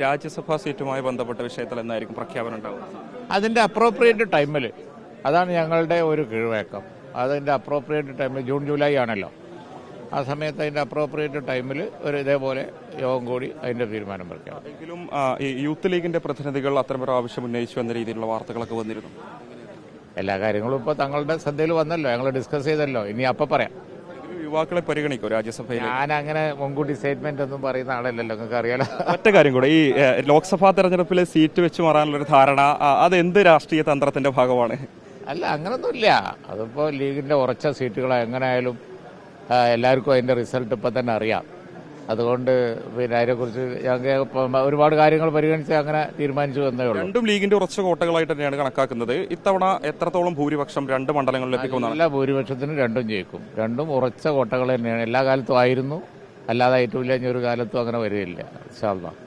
രാജ്യസഭാ സീറ്റുമായി ബന്ധപ്പെട്ട വിഷയത്തിൽ എന്നായിരിക്കും പ്രഖ്യാപനം ഉണ്ടാവുക? അതിൻ്റെ അപ്രോപ്രിയേറ്റ് ടൈമിൽ, അതാണ് ഞങ്ങളുടെ ഒരു കീഴ്വഴക്കം. അതിൻ്റെ അപ്രോപ്രിയേറ്റ് ടൈമിൽ ജൂൺ ജൂലൈ ആണല്ലോ, ആ സമയത്ത് അതിൻ്റെ അപ്രോപ്രിയേറ്റ് ടൈമിൽ ഒരു ഇതേപോലെ യോഗം കൂടി അതിൻ്റെ തീരുമാനം പ്രഖ്യാപിക്കും. എങ്കിലും ഈ യൂത്ത് ലീഗിന്റെ പ്രതിനിധികൾ അത്തരമൊരു ആവശ്യം ഉന്നയിച്ചു എന്ന രീതിയിലുള്ള വാർത്തകളൊക്കെ വന്നിരുന്നു. എല്ലാ കാര്യങ്ങളും ഇപ്പോൾ തങ്ങളുടെ ശ്രദ്ധയിൽ വന്നല്ലോ, ഞങ്ങൾ ഡിസ്കസ് ചെയ്തല്ലോ. ഇനി അപ്പം പറയാം. യുവാക്കളെ പരിഗണിക്കോ രാജ്യസഭയിൽ? ഞാൻ അങ്ങനെ മുൻകൂട്ടി സ്റ്റേറ്റ്മെന്റ് ഒന്നും പറയുന്ന ആളല്ലല്ലോ, നിങ്ങൾക്ക് അറിയാലോ. ഒറ്റ കാര്യം കൂടെ, ഈ ലോക്സഭാ തെരഞ്ഞെടുപ്പിൽ സീറ്റ് വെച്ച് മാറാനുള്ളൊരു ധാരണ, അത് എന്ത് രാഷ്ട്രീയ തന്ത്രത്തിന്റെ ഭാഗമാണ്? അല്ല, അങ്ങനൊന്നുമില്ല. അതിപ്പോൾ ലീഗിന്റെ ഉറച്ച സീറ്റുകളാണ്. എങ്ങനെയായാലും എല്ലാവർക്കും അതിന്റെ റിസൾട്ട് ഇപ്പം തന്നെ അറിയാം. അതുകൊണ്ട് പിന്നെ അതിനെക്കുറിച്ച് ഞങ്ങൾക്ക് ഒരുപാട് കാര്യങ്ങൾ പരിഗണിച്ച് അങ്ങനെ തീരുമാനിച്ചു എന്നേ ഉള്ളൂ. രണ്ടും ലീഗിന്റെ ഉറച്ച കോട്ടകളായിട്ട് തന്നെയാണ് കണക്കാക്കുന്നത്. ഇത്തവണ എത്രത്തോളം ഭൂരിപക്ഷം രണ്ട് മണ്ഡലങ്ങളിൽ എത്തിക്കുമെന്നാണ്? എല്ലാ ഭൂരിപക്ഷത്തിനും രണ്ടും ജയിക്കും. രണ്ടും ഉറച്ച കോട്ടകൾ തന്നെയാണ്. എല്ലാ കാലത്തും ആയിരുന്നു, അല്ലാതെ ഏറ്റവും ഇല്ല, ഇനി ഒരു കാലത്തും അങ്ങനെ വരികയില്ല. ഇൻഷാ അല്ലാഹ്.